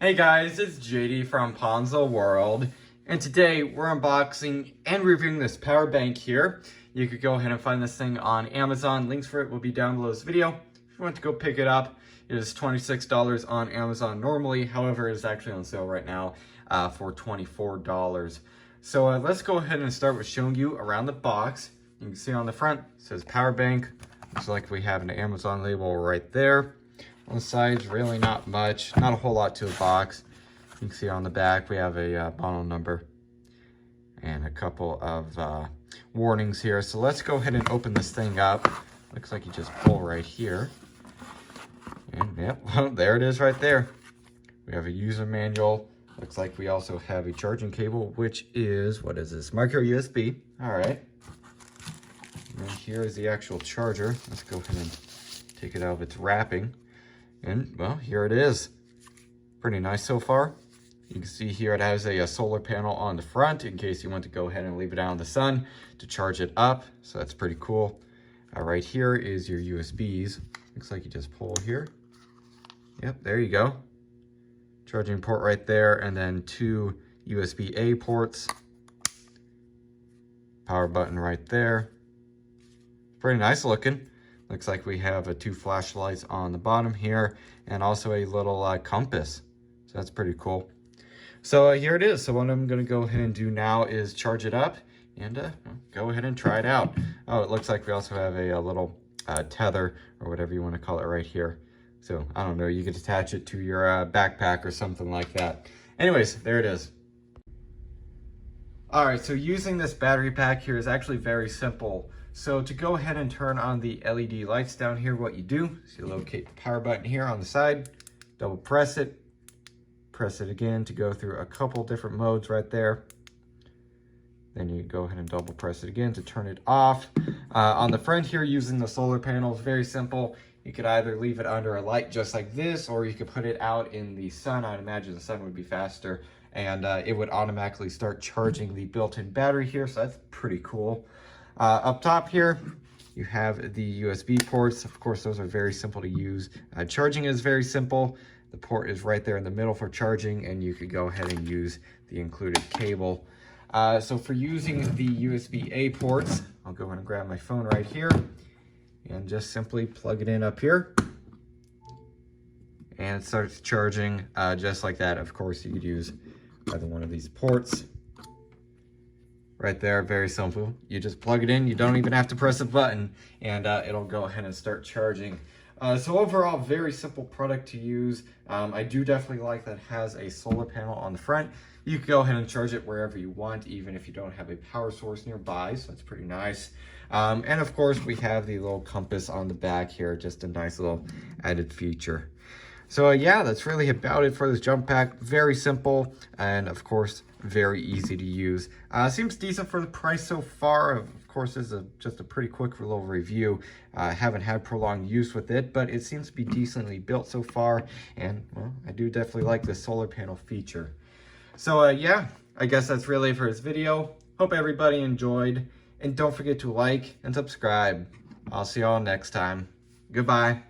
Hey guys, it's JD from Ponzo World, and today we're unboxing and reviewing this power bank here. You could go ahead and find this thing on Amazon. Links for it will be down below this video. If you want to go pick it up, it is $26 on Amazon normally. However, it is actually on sale right now for $24. So let's go ahead and start with showing you around the box. You can see on the front, it says power bank. Looks like we have an Amazon label right there. On the sides, really not much, not a whole lot to the box. You can see on the back, we have a model number and a couple of warnings here. So let's go ahead and open this thing up. Looks like you just pull right here. And yep, well, there it is right there. We have a user manual. Looks like we also have a charging cable, which is, what is this? Micro USB. All right. And here is the actual charger. Let's go ahead and take it out of its wrapping. And, well, here it is. Pretty nice so far. You can see here it has a solar panel on the front in case you want to go ahead and leave it out in the sun to charge it up. So that's pretty cool. Right here is your USBs. Looks like you just pull here. Yep, there you go. Charging port right there, and then two USB-A ports. Power button right there. Pretty nice looking. Looks like we have two flashlights on the bottom here and also a little compass. So that's pretty cool. So here it is. So what I'm going to go ahead and do now is charge it up and go ahead and try it out. Oh, it looks like we also have a little tether or whatever you want to call it right here. So I don't know, you could attach it to your backpack or something like that. Anyways, there it is. All right, so using this battery pack here is actually very simple. So to go ahead and turn on the LED lights down here, what you do is you locate the power button here on the side, double press it again to go through a couple different modes right there. Then you go ahead and double press it again to turn it off. On the front here, using the solar panels, very simple. You could either leave it under a light just like this, or you could put it out in the sun. I'd imagine the sun would be faster, and it would automatically start charging the built-in battery here, so that's pretty cool. Up top here, you have the USB ports. Of course, those are very simple to use. Charging is very simple. The port is right there in the middle for charging, and you could go ahead and use the included cable. So for using the USB-A ports, I'll go ahead and grab my phone right here and just simply plug it in up here. And it starts charging just like that. Of course, you could use either one of these ports. Right there, very simple. You just plug it in, you don't even have to press a button, and it'll go ahead and start charging. So overall, very simple product to use. I do definitely like that it has a solar panel on the front. You can go ahead and charge it wherever you want, even if you don't have a power source nearby, so that's pretty nice. And of course, we have the little compass on the back here, just a nice little added feature. So yeah, that's really about it for this jump pack. Very simple, and of course, very easy to use. Seems decent for the price so far. Of course, this is just a pretty quick little review. I haven't had prolonged use with it, but it seems to be decently built so far. And well, I do definitely like the solar panel feature. So yeah, I guess that's really it for this video. Hope everybody enjoyed. And don't forget to like and subscribe. I'll see y'all next time. Goodbye.